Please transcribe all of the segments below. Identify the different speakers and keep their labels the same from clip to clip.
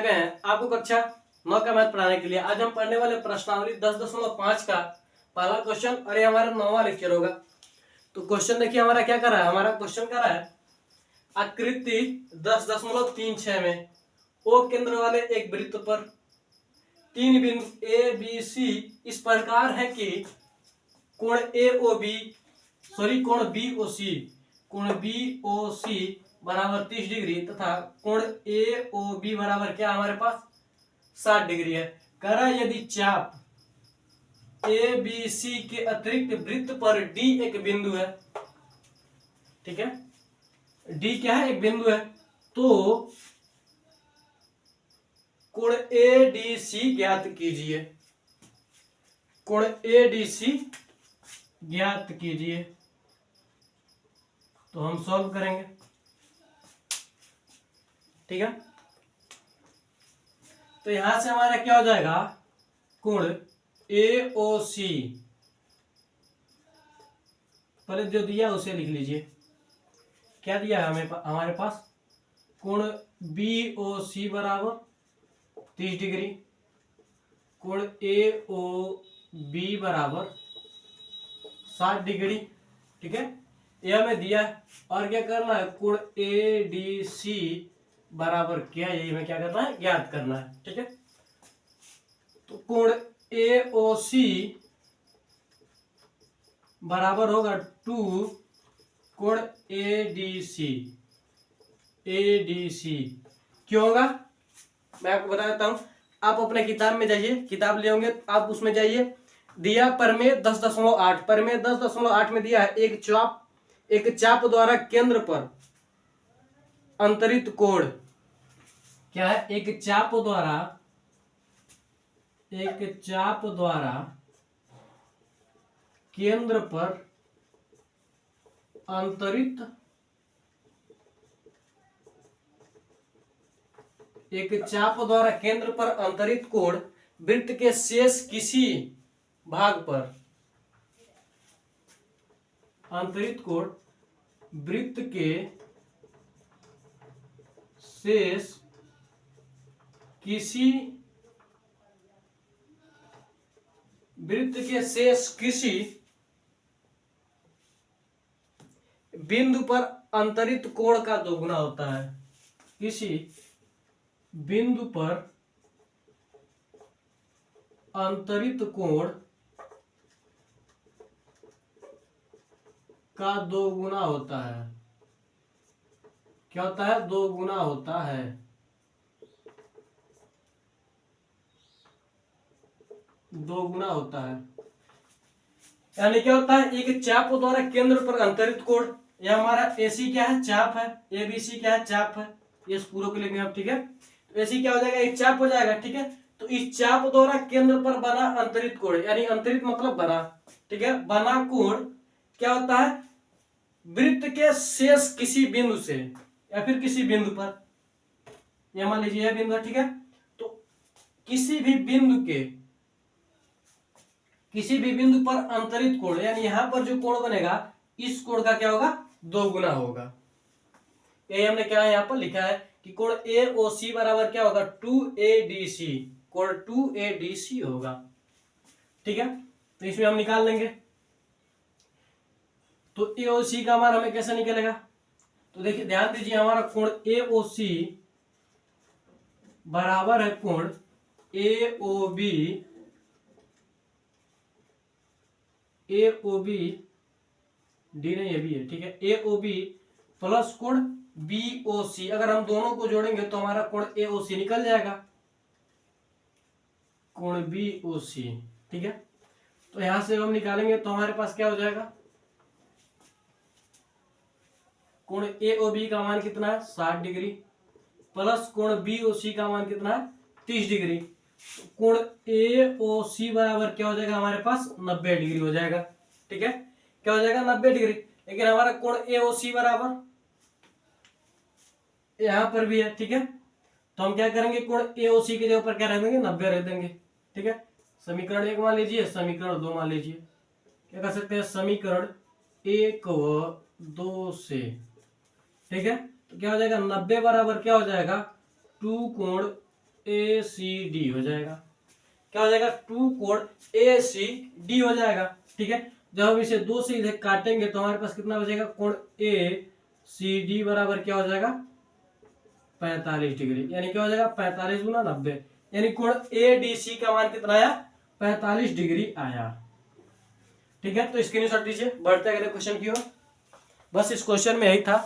Speaker 1: गए हैं आपको कक्षा 9 का मैथ पढ़ाने के लिए। आज हम पढ़ने वाले प्रश्नावली 10.5 का पहला क्वेश्चन और ये हमारा 9वां लेक्चर होगा। तो क्वेश्चन देखिए हमारा क्या कर रहा है, हमारा क्वेश्चन कर रहा है आकृति 10.36 में ओ केंद्र वाले एक वृत्त पर तीन बिंदु ए बी सी इस प्रकार है कि कोण कोण बी ओ सी बराबर 30 डिग्री तथा कोण ए ओ बी बराबर क्या हमारे पास 60 डिग्री है। कह रहा है यदि चाप ए बी सी के अतिरिक्त वृत्त पर डी एक बिंदु है, ठीक है, डी क्या है, एक बिंदु है, तो कोण ए डी सी ज्ञात कीजिए। कोण ए डी सी ज्ञात कीजिए। तो हम सॉल्व करेंगे, ठीक है। तो यहां से हमारा क्या हो जाएगा, कोण ए ओ सी पहले जो दिया उसे लिख लीजिए। क्या दिया है हमें, हमारे पास कोण बी ओ सी बराबर 30 डिग्री, कोण ए ओ बी बराबर 60 डिग्री, ठीक है, यह हमें दिया है। और क्या करना है, कोण ए डी सी बराबर क्या, यही हमें क्या करना है, ज्ञात करना है, ठीक है। तो कोण ए ओ सी बराबर होगा 2 कोण ए डी सी। क्यों होगा मैं आपको बता देता हूं। आप अपने किताब में जाइए, किताब ले होंगे आप उसमें जाइए, दिया परमेय 10.8, परमेय 10.8 में दिया है एक चाप द्वारा केंद्र पर अंतरित कोण क्या है, एक चाप द्वारा केंद्र पर अंतरित कोण वृत्त के शेष किसी भाग पर अंतरित कोण वृत्त के शेष किसी बिंदु पर अंतरित कोण का दोगुना होता है। किसी बिंदु पर अंतरित कोण का दोगुना होता है। क्या होता है, दोगुना होता है। दोगुना होता है यानी क्या होता है, एक चाप द्वारा केंद्र पर अंतरित कोण, यह हमारा एसी क्या है, चाप है, एबीसी क्या है, चाप है, ये पूरे को लेंगे आप, ठीक है। तो एसी क्या हो जाएगा, एक चाप हो जाएगा, ठीक है। तो इस चाप द्वारा केंद्र पर बना अंतरित कोण, यानी अंतरित मतलब बना, ठीक है, बना कोण क्या होता है, वृत्त के शेष किसी बिंदु से या फिर किसी बिंदु पर, यह मान लीजिए यह बिंदु है, ठीक है। तो किसी भी बिंदु पर अंतरित कोण, यानी यहां पर जो कोण बनेगा इस कोण का क्या होगा, दोगुना होगा। ये हमने क्या यहां पर लिखा है कि कोण ए ओ सी बराबर क्या होगा, 2ADC, कोण 2ADC होगा, ठीक है। तो इसमें हम निकाल लेंगे। तो ए ओ सी का मान हमें कैसे निकलेगा, तो देखिए ध्यान दीजिए, हमारा कोण ए ओ सी बराबर है कोण ए ओ बी डी नहीं, ये भी है, ठीक है, ए ओ बी प्लस कोण बी ओ सी। अगर हम दोनों को जोड़ेंगे तो हमारा कोण ए ओ सी निकल जाएगा, कोण बी ओ सी, ठीक है। तो यहां से हम निकालेंगे तो हमारे पास क्या हो जाएगा, कोण ए ओ बी का मान कितना है, 60 डिग्री, प्लस कोण बी ओ सी का मान कितना है, 30 डिग्री। कोण ए ओ सी बराबर क्या हो जाएगा, हमारे पास 90 डिग्री हो जाएगा, ठीक है। क्या हो जाएगा, 90 डिग्री। लेकिन हमारा कोण ए ओ सी बराबर यहां पर भी है, ठीक है। तो हम क्या करेंगे, कोण ए ओ सी के जगह पर क्या रख देंगे, 90 रख देंगे, ठीक है। समीकरण 1 मान लीजिए, समीकरण 2 मान लीजिए। क्या कर सकते हैं, समीकरण 1 व 2 से, ठीक है। तो क्या हो जाएगा, 90 बराबर क्या हो जाएगा, 2 कोण ACD हो जाएगा। क्या हो जाएगा? टू कोण ACD हो जाएगा। ठीक है, जब हम इसे दो से इधर काटेंगे तो हमारे पास कितना बचेगा? कोण ACD बराबर क्या हो जाएगा? 45 डिग्री। यानी क्या हो जाएगा? 45 गुना 90, यानी कोण ADC का मान कितना आया? 45 डिग्री आया। ठीक है, तो स्क्रीनशॉट दीजिए, बढ़ते हैं अगले क्वेश्चन की ओर। बस इस क्वेश्चन में यही था,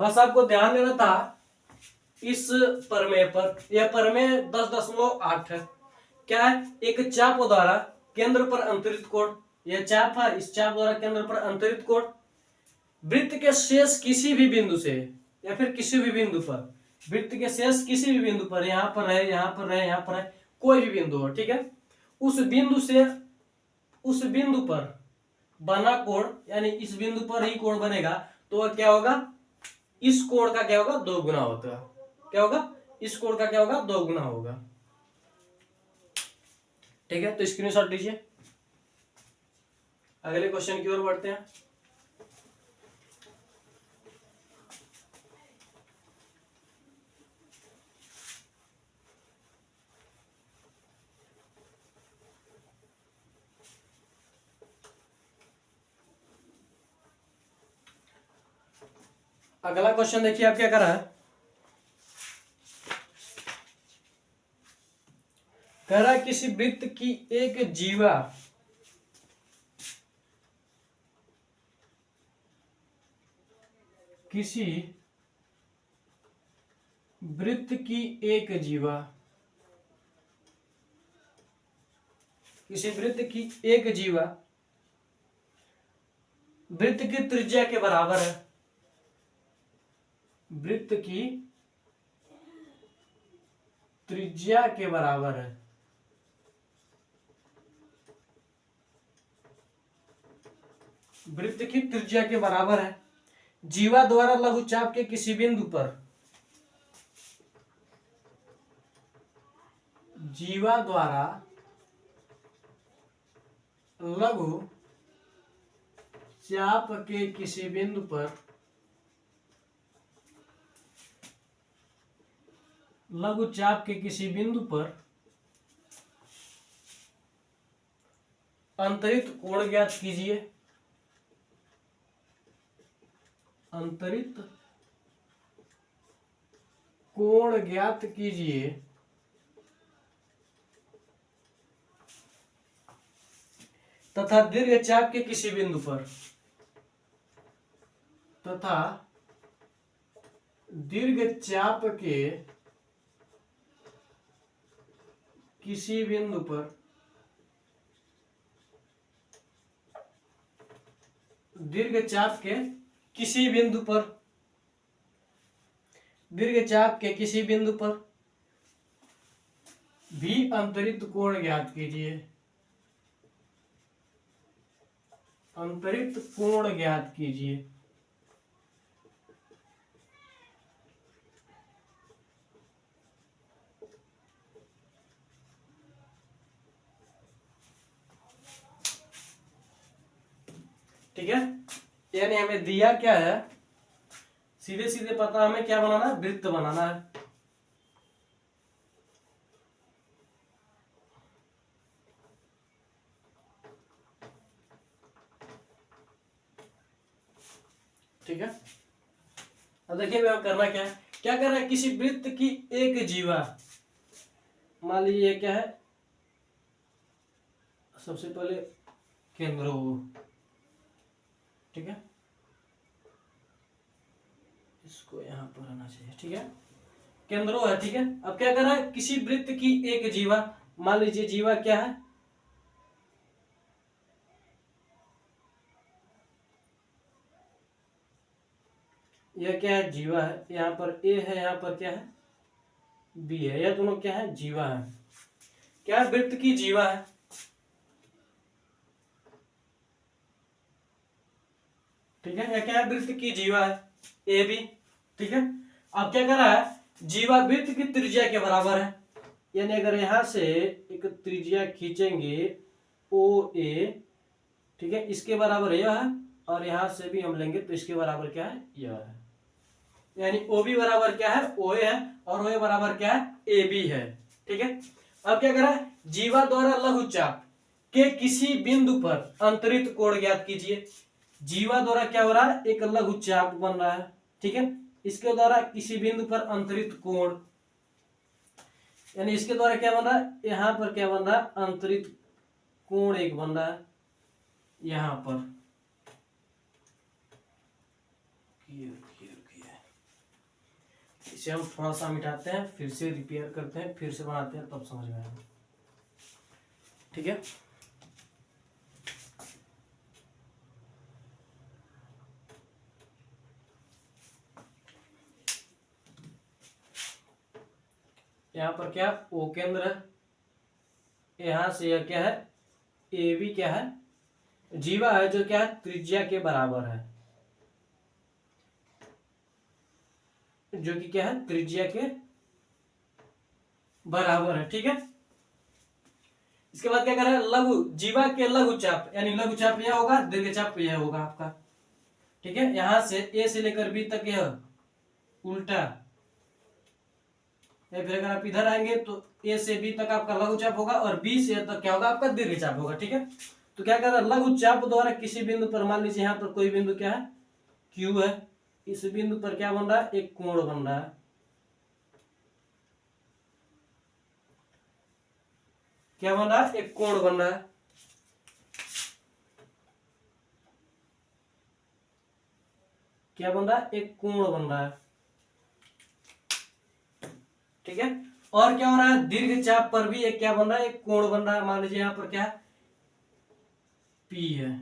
Speaker 1: बस आपको ध्यान देना था इस प्रमेय पर। यह प्रमेय 10.8 है। क्या है? एक चाप द्वारा केंद्र पर अंतरित कोण, यह चाप है, इस चाप द्वारा केंद्र पर अंतरित कोण वृत्त के शेष किसी भी बिंदु से, या फिर किसी भी बिंदु पर, वृत्त के शेष किसी भी बिंदु पर, यहां पर है, यहां पर है, यहां पर है, कोई भी बिंदु हो, ठीक है, उस बिंदु से उस बिंदु पर बना कोण, यानी इस बिंदु पर ही कोण बनेगा, तो वह क्या होगा? इस कोण का क्या होगा? 2 गुना होगा। क्या होगा? इस कोण का क्या होगा? 2 गुना होगा। ठीक है, तो स्क्रीनशॉट लीजिए, अगले क्वेश्चन की ओर बढ़ते हैं। अगला क्वेश्चन देखिए, आप क्या कर रहा है? कह रहा है किसी वृत्त की एक जीवा किसी वृत्त की एक जीवा किसी वृत्त की एक जीवा वृत्त की त्रिज्या के बराबर है। वृत्त की त्रिज्या के बराबर है। वृत्त की त्रिज्या के बराबर है। जीवा द्वारा लघुचाप के किसी बिंदु पर, जीवा द्वारा लघु चाप के किसी बिंदु पर, लघु चाप के किसी बिंदु पर अंतरित कोण ज्ञात कीजिए। अंतरित कोण ज्ञात कीजिए तथा दीर्घ चाप के किसी बिंदु पर, तथा दीर्घ चाप के किसी बिंदु पर दीर्घ चाप के किसी बिंदु पर दीर्घ चाप के किसी बिंदु पर भी अंतरित कोण ज्ञात कीजिए। अंतरित कोण ज्ञात कीजिए। ठीक है, यानी हमें दिया क्या है? सीधे सीधे पता हमें क्या बनाना है? वृत्त बनाना है। ठीक है, अब देखिए मैं करना क्या है। क्या कर रहा है? किसी वृत्त की एक जीवा, मान लीजिए क्या है, सबसे पहले केंद्र हो, ठीक है, इसको यहां पर आना चाहिए। ठीक है, केंद्रो है। ठीक है, अब क्या कर रहा है? किसी वृत्त की एक जीवा, मान लीजिए जीवा क्या है? यह क्या है? जीवा है। यहाँ पर ए है, यहाँ पर क्या है? बी है। यह दोनों क्या है? जीवा है। क्या है? वृत्त की जीवा है। ठीक है, यह क्या है? वृत्त की जीवा है, ए बी। ठीक है, अब क्या कर रहा है? जीवा वृत्त की त्रिज्या के बराबर है, यानी अगर यहां से एक त्रिज्या खींचेंगे ओ ए, ठीक है, इसके बराबर यह है, और यहां से भी हम लेंगे तो इसके बराबर क्या है? यह है। यानी OB बराबर क्या है, OA है, और OA बराबर क्या है, AB है। ठीक है, अब क्या करा, जीवा द्वारा लघु चाप के किसी बिंदु पर अंतरित कोण ज्ञात कीजिए। जीवा द्वारा क्या हो रहा है, एक लघु चाप बन रहा है। ठीक है, इसके द्वारा किसी बिंदु पर अंतरित कोण, यानी इसके द्वारा क्या बन रहा है, यहां पर क्या बन रहा है, अंतरित कोण एक बन रहा है यहां पर। इसे हम थोड़ा सा मिटाते हैं, फिर से रिपेयर करते हैं, फिर से बनाते हैं, तब समझ में आएगा। ठीक है, यहाँ पर क्या O केंद्र है, यहां से यह क्या है, AB क्या है, जीवा है, जो क्या है त्रिज्या के बराबर है, जो कि क्या है त्रिज्या के बराबर है। ठीक है, इसके बाद क्या कर रहा है, लघु जीवा के लघु चाप, यानी लघु चाप यह होगा, दीर्घ चाप यह होगा आपका। ठीक है, यहां से A से लेकर B तक यह उल्टा, या फिर अगर आप इधर आएंगे तो A से B तक आपका लघु चाप होगा, और B से A तक क्या होगा, आपका दीर्घ चाप होगा। ठीक है, तो क्या कर रहा है, लघु चाप द्वारा किसी बिंदु पर, मान लीजिए यहाँ पर कोई बिंदु क्या है, Q है, इस बिंदु पर क्या बन रहा है, एक कोण बन रहा है। क्या बन रहा है, एक कोण बन रहा है। क्या बन रहा है, एक कोण बन रहा है। ठीक है, और क्या हो रहा है, दीर्घ चाप पर भी एक क्या बन रहा है, एक कोण बन रहा है। मान लीजिए यहां पर क्या है, P है।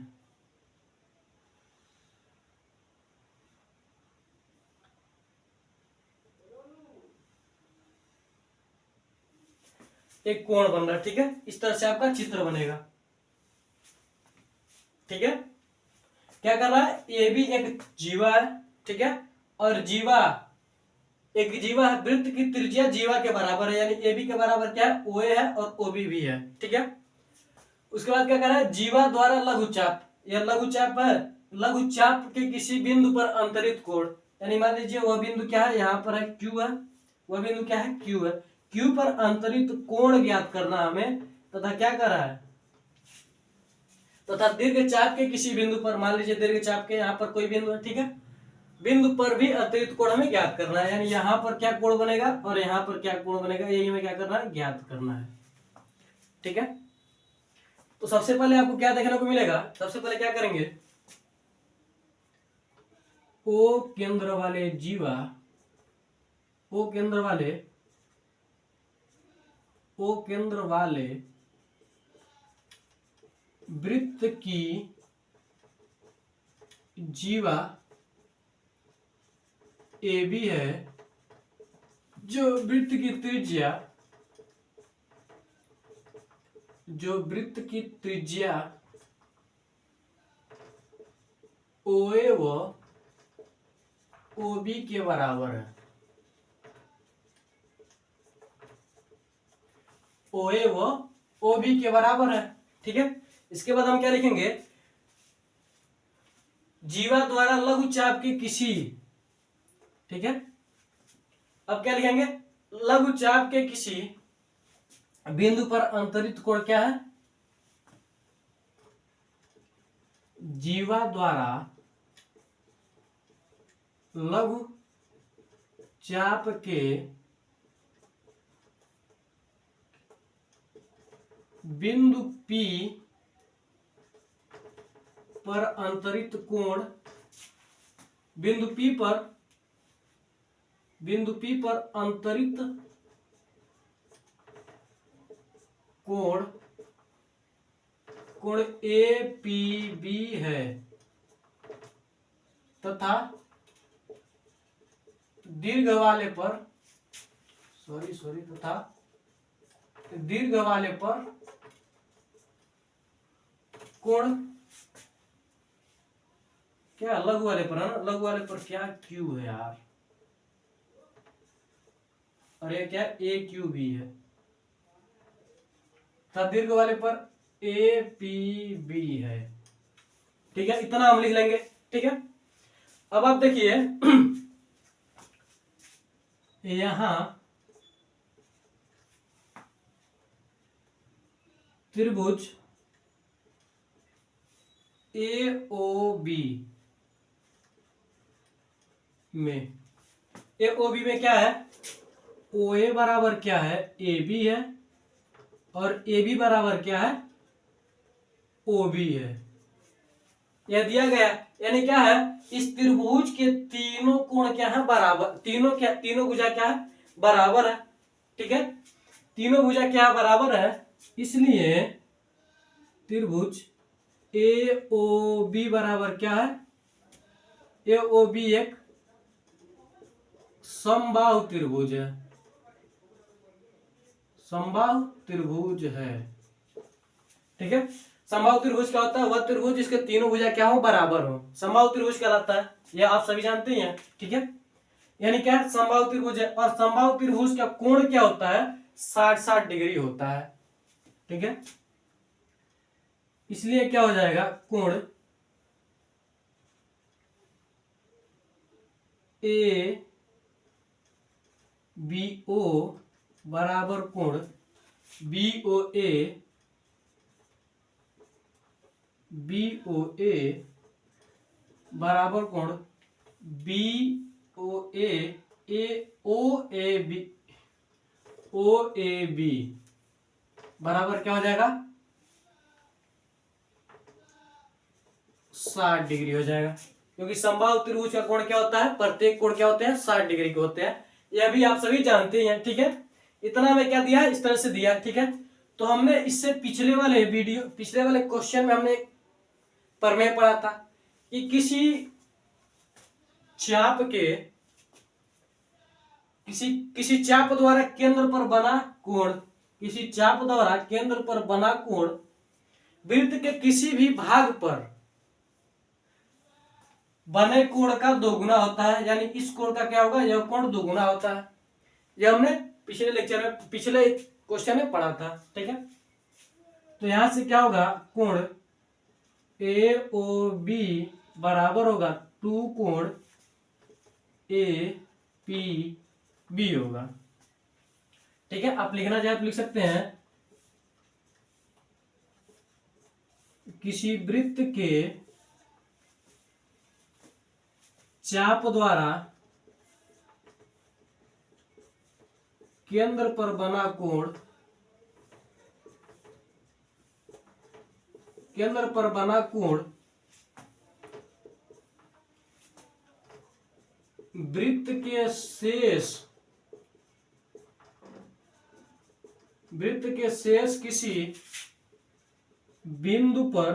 Speaker 1: एक कोण बन रहा है। ठीक है, इस तरह से आपका चित्र बनेगा। ठीक है, क्या कर रहा है, ये भी एक जीवा है। ठीक है, और जीवा एक जीवा है, वृत्त की त्रिज्या जीवा के बराबर है, यानी AB के बराबर क्या है, OA है, और OB भी है। ठीक है, उसके बाद क्या कर रहा है, जीवा द्वारा लघु चाप, यह लघु चाप है, लघु चाप के किसी बिंदु पर अंतरित कोण, यानी मान लीजिए वह बिंदु क्या है, यहाँ पर है Q है, वह बिंदु क्या है, Q है। Q पर अंतरित कोण ज्ञात करना हमें, तथा क्या कर रहा है, तथा दीर्घ चाप के किसी बिंदु पर, मान लीजिए दीर्घ चाप के यहाँ पर कोई बिंदु है। ठीक है, बिंदु पर भी अतिरिक्त कोण हमें ज्ञात करना है, यानी यहाँ पर क्या कोण बनेगा और यहाँ पर क्या कोण बनेगा, यही हमें क्या करना है, ज्ञात करना है। ठीक है, तो सबसे पहले आपको क्या देखने को मिलेगा, सबसे पहले क्या करेंगे, O केंद्र वाले जीवा, O केंद्र वाले वृत्त की जीवा AB है, जो वृत्त की त्रिज्या OA व OB के बराबर है। OA व OB के बराबर है। ठीक है, इसके बाद हम क्या लिखेंगे, जीवा द्वारा लघु चाप के किसी, ठीक है, अब क्या लिखेंगे, लघु चाप के किसी बिंदु पर अंतरित कोण क्या है, जीवा द्वारा लघु चाप के बिंदु P पर अंतरित कोण, बिंदु P पर अंतरित कोण APB है, तथा दीर्घ वाले पर तथा दीर्घ वाले पर कोण क्या, लघु वाले पर है ना, लघु वाले पर क्या Q है यार, और ये क्या AQB है, तथा दीर्घ वाले पर APB है। ठीक है, इतना हम लिख लेंगे। ठीक है, अब आप देखिए यहां त्रिभुज AOB में, AOB में क्या है, OA बराबर क्या है, AB है, और AB बराबर क्या है, OB है। यह दिया गया, यानी क्या है, इस त्रिभुज के तीनों कोण क्या है, बराबर, तीनों भुजा क्या है, बराबर है। ठीक है, तीनों भुजा क्या बराबर है, इसलिए त्रिभुज AOB बराबर क्या है, AOB एक समबाहु त्रिभुज है, समबाहु त्रिभुज है। ठीक है, समबाहु त्रिभुज क्या होता है, वह त्रिभुज जिसके तीनों भुजा क्या हो, बराबर हो, समबाहु त्रिभुज कहलाता है। यह आप सभी जानते हैं। ठीक है, यानी क्या है, समबाहु त्रिभुज है, और समबाहु त्रिभुज का कोण क्या होता है, 60-60 डिग्री होता है। ठीक है, इसलिए क्या हो जाएगा, कोण ABO बराबर कोण BOA बराबर कोण BOA OAB बराबर क्या हो जाएगा, 60 डिग्री हो जाएगा। क्योंकि समबाहु त्रिभुज का कोण क्या होता है, प्रत्येक कोण क्या होते हैं, 60 डिग्री के होते हैं। यह भी आप सभी जानते हैं। ठीक है, इतना में क्या दिया है, इस तरह से दिया। ठीक है, तो हमने इससे पिछले वाले क्वेश्चन में हमने प्रमेय पढ़ा था कि किसी चाप द्वारा केंद्र पर बना कोण वृत्त के किसी भी भाग पर बने कोण का दोगुना होता है। यानी इस कोण का क्या होगा, यह कोण दोगुना होता है। यह हमने पिछले क्वेश्चन में पढ़ा था। ठीक है, तो यहां से क्या होगा, कोण AOB बराबर होगा 2 कोण APB होगा। ठीक है, आप लिखना चाहे तो लिख सकते हैं, किसी वृत्त के चाप द्वारा केंद्र पर बना कोण वृत्त के शेष किसी बिंदु पर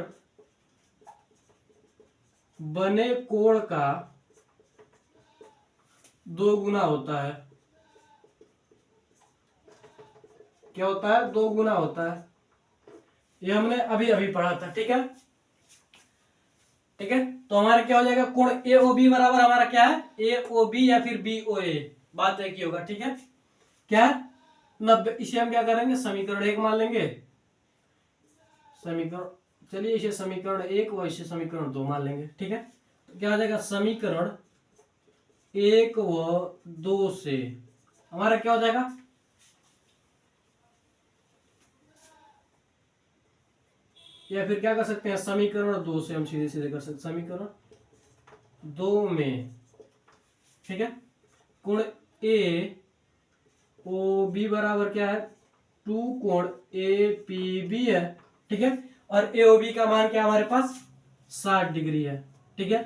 Speaker 1: बने कोण का दोगुना होता है। क्या होता है, दोगुना होता है। ये हमने अभी पढ़ा था। ठीक है, तो हमारा क्या हो जाएगा, कोण AOB बराबर हमारा क्या है, AOB या फिर BOA, बात एक ही होगा। ठीक है, क्या 90, इसे हम क्या करेंगे, समीकरण 1 मान लेंगे। चलिए इसे समीकरण 1 व इसे समीकरण 2 मान लेंगे। ठीक है, तो क्या हो जाएगा, समीकरण 1 व 2 से हमारा क्या हो जाएगा, या फिर क्या कर सकते हैं, समीकरण 2 से हम सीधे कर सकते, समीकरण 2 में। ठीक है, कोण AOB बराबर क्या है, 2 कोण APB है। ठीक है, और AOB का मान क्या हमारे पास, 60 डिग्री है। ठीक है,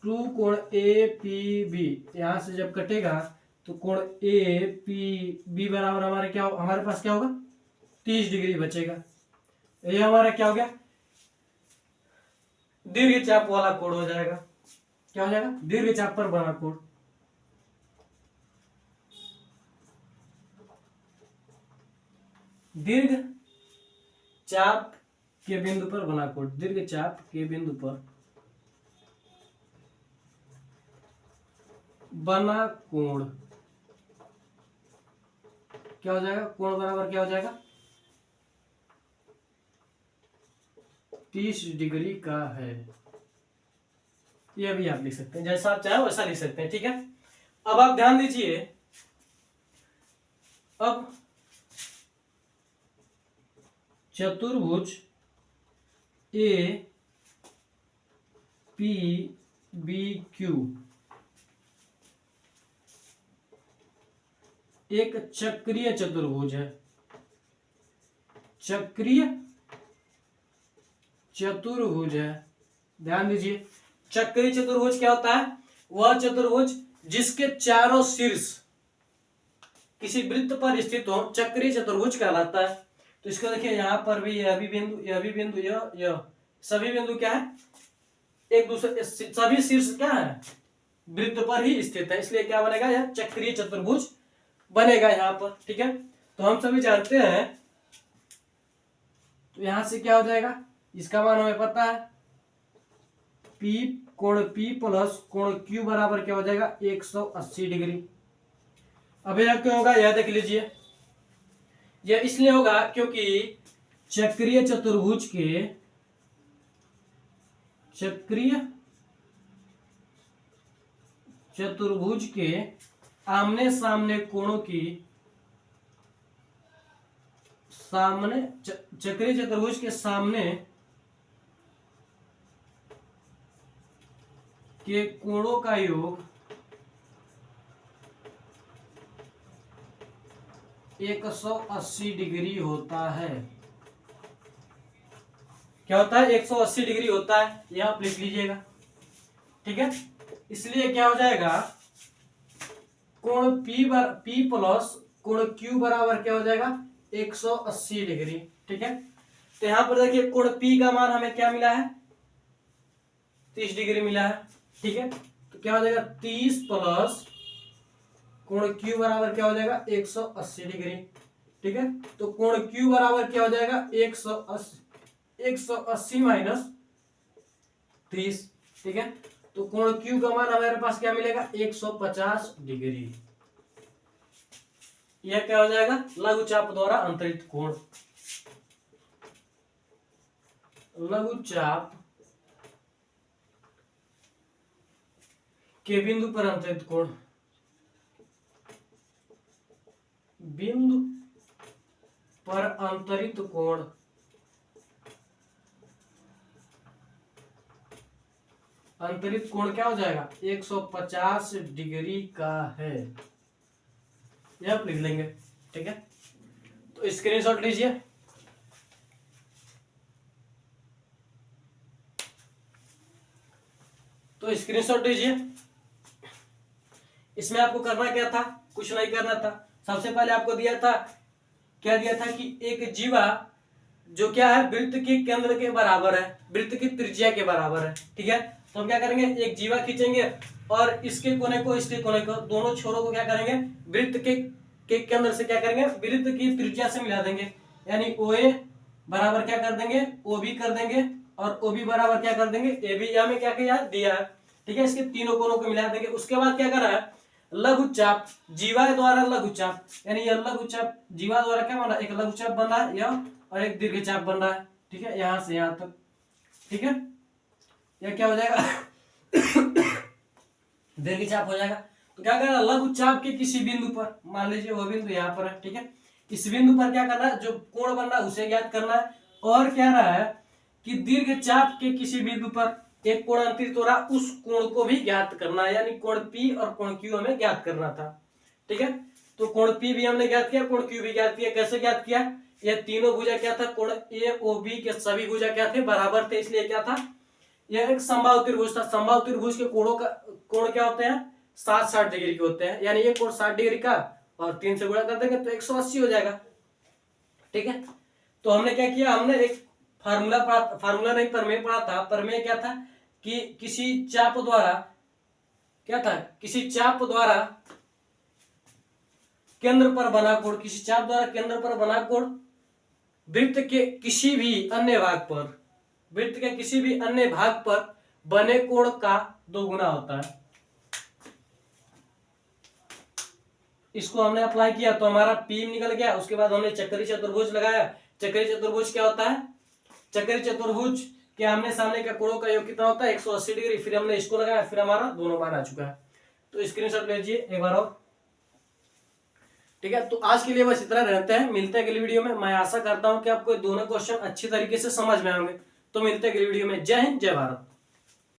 Speaker 1: 2 कोण APB यहां से जब कटेगा तो कोण APB बराबर हमारे पास क्या होगा, 30 डिग्री बचेगा। ये हमारा क्या हो गया, दीर्घ चाप वाला कोण हो जाएगा। क्या हो जाएगा, दीर्घ चाप पर बना कोण। दीर्घ चाप के बिंदु पर बना कोण, दीर्घ चाप के बिंदु पर बना कोण क्या हो जाएगा, कोण बराबर क्या हो जाएगा, 30 डिग्री का है। यह भी आप लिख सकते हैं, जैसा आप चाहे वैसा लिख सकते हैं। ठीक है, अब आप ध्यान दीजिए, अब चतुर्भुज ए पी बी क्यू एक चक्रीय चतुर्भुज है। चक्रीय चतुर्भुज है, ध्यान दीजिए। चक्रीय चतुर्भुज क्या होता है? वह चतुर्भुज जिसके चारों शीर्ष किसी वृत्त पर स्थित हो, चक्रीय चतुर्भुज कहलाता है। तो इसको देखिए, यहां पर भी यह भी बिंदु, यह भी बिंदु, यह सभी बिंदु क्या है? एक दूसरे, सभी शीर्ष क्या है? वृत्त पर ही स्थित है, इसलिए क्या बनेगा? यह चक्रीय चतुर्भुज बनेगा यहाँ पर। ठीक है, तो हम सभी जानते हैं, तो यहां से क्या हो जाएगा? इसका मान हमें पता है, P कोण P प्लस कोण Q बराबर क्या हो जाएगा? 180 डिग्री। अब यह क्यों होगा? यह देख लीजिए। यह इसलिए होगा क्योंकि चक्रीय चतुर्भुज के आमने सामने कोणों की चक्रीय चतुर्भुज के सामने के कोणों का योग 180 डिग्री होता है। क्या होता है? 180 डिग्री होता है, यह आप लिख लीजिएगा। ठीक है, इसलिए क्या हो जाएगा? कोण P प्लस कोण Q बराबर क्या हो जाएगा? 180 डिग्री। ठीक है, तो यहां पर देखिए, कोण P का मान हमें क्या मिला है? 30 डिग्री मिला है। ठीक है, तो क्या हो जाएगा? 30 प्लस कोण Q बराबर क्या हो जाएगा? 180 डिग्री। ठीक है, तो कोण Q बराबर क्या हो जाएगा? 180 माइनस 30। ठीक है, तो कोण Q का मान हमारे पास क्या मिलेगा? 150 डिग्री। यह क्या हो जाएगा? लघुचाप द्वारा अंतरित कोण। लघुचाप के बिंदु पर अंतरित कोण, बिंदु पर अंतरित कोण क्या हो जाएगा? 150 डिग्री का है, यह आप लिख लेंगे। ठीक है, तो स्क्रीनशॉट लीजिए। तो स्क्रीनशॉट लीजिए। इसमें आपको करना क्या था? कुछ नहीं करना था। सबसे पहले आपको दिया था, क्या दिया था कि एक जीवा जो क्या है? वृत्त के केंद्र के बराबर है, वृत्त की त्रिज्या के बराबर है। ठीक है, तो हम क्या करेंगे? एक जीवा खींचेंगे और इसके कोने को इसके कोने को, दोनों छोरों को क्या करेंगे? वृत्त के केंद्र से क्या करेंगे? वृत्त की त्रिज्या से मिला देंगे, यानी OA बराबर क्या कर देंगे? OB कर देंगे, और OB बराबर क्या कर देंगे? AB। हमें क्या किया दिया है। ठीक है, इसके तीनों कोनों को मिला देंगे। उसके बाद क्या करा है? लघुचाप, जीवा द्वारा लघुचाप, यानी यह लघुचाप जीवा द्वारा क्या बना? एक लघुचाप बन रहा है यह, और एक दीर्घचाप बन रहा है। ठीक है, यहां से यहां तक। ठीक है, यह क्या हो जाएगा? दीर्घचाप हो जाएगा। तो क्या करना? लघुचाप के किसी बिंदु पर, मान लीजिए वह बिंदु यहाँ पर है। ठीक है, इस बिंदु पर क्या करना है? जो कोण बन रहा है उसे ज्ञात करना है। और क्या रहा है कि दीर्घचाप के किसी बिंदु पर एक कोण अंतरित हो रहा, उस कोण को भी ज्ञात करना है, यानी कोण P और कोण Q हमें ज्ञात करना था। ठीक है, तो कोण P भी हमने ज्ञात किया, कोण Q भी ज्ञात किया। कैसे ज्ञात किया? यह तीनों भुजा क्या था? कोण AOB के सभी भुजा क्या थे? बराबर थे, इसलिए क्या था? यह एक समबाहु त्रिभुज था। समबाहु त्रिभुज के कोणों का कोण क्या होते हैं? 60-60 डिग्री के होते हैं, यानी ये कोण 60 डिग्री का, और 3 से गुणा कर देंगे तो 180 हो जाएगा। ठीक है, तो हमने क्या किया? हमने एक फार्मूला नहीं, प्रमेय पढ़ा था। प्रमेय क्या था कि किसी चाप द्वारा क्या था? किसी चाप द्वारा केंद्र पर बना कोण, किसी चाप द्वारा केंद्र पर बना कोण वृत्त के किसी भी अन्य भाग पर, वृत्त के किसी भी अन्य भाग पर बने कोण का 2 गुना होता है। इसको हमने अप्लाई किया तो हमारा P निकल गया। उसके बाद हमने चक्रीय चतुर्भुज लगाया। चक्रीय चतुर्भुज क्या होता है? चक्रीय चतुर्भुज के आमने सामने का कोणों का योग कितना होता है? 180 डिग्री। फिर हमने इसको लगाया, फिर हमारा दोनों मान आ चुका है। तो स्क्रीनशॉट लीजिए एक बार और। ठीक है, तो आज के लिए बस इतना रहते हैं, मिलते हैं अगली वीडियो में। मैं आशा करता हूं कि आपको दोनों क्वेश्चन अच्छी तरीके से समझ में आएंगे। तो मिलते हैं अगली वीडियो में। जय हिंद, जय भारत।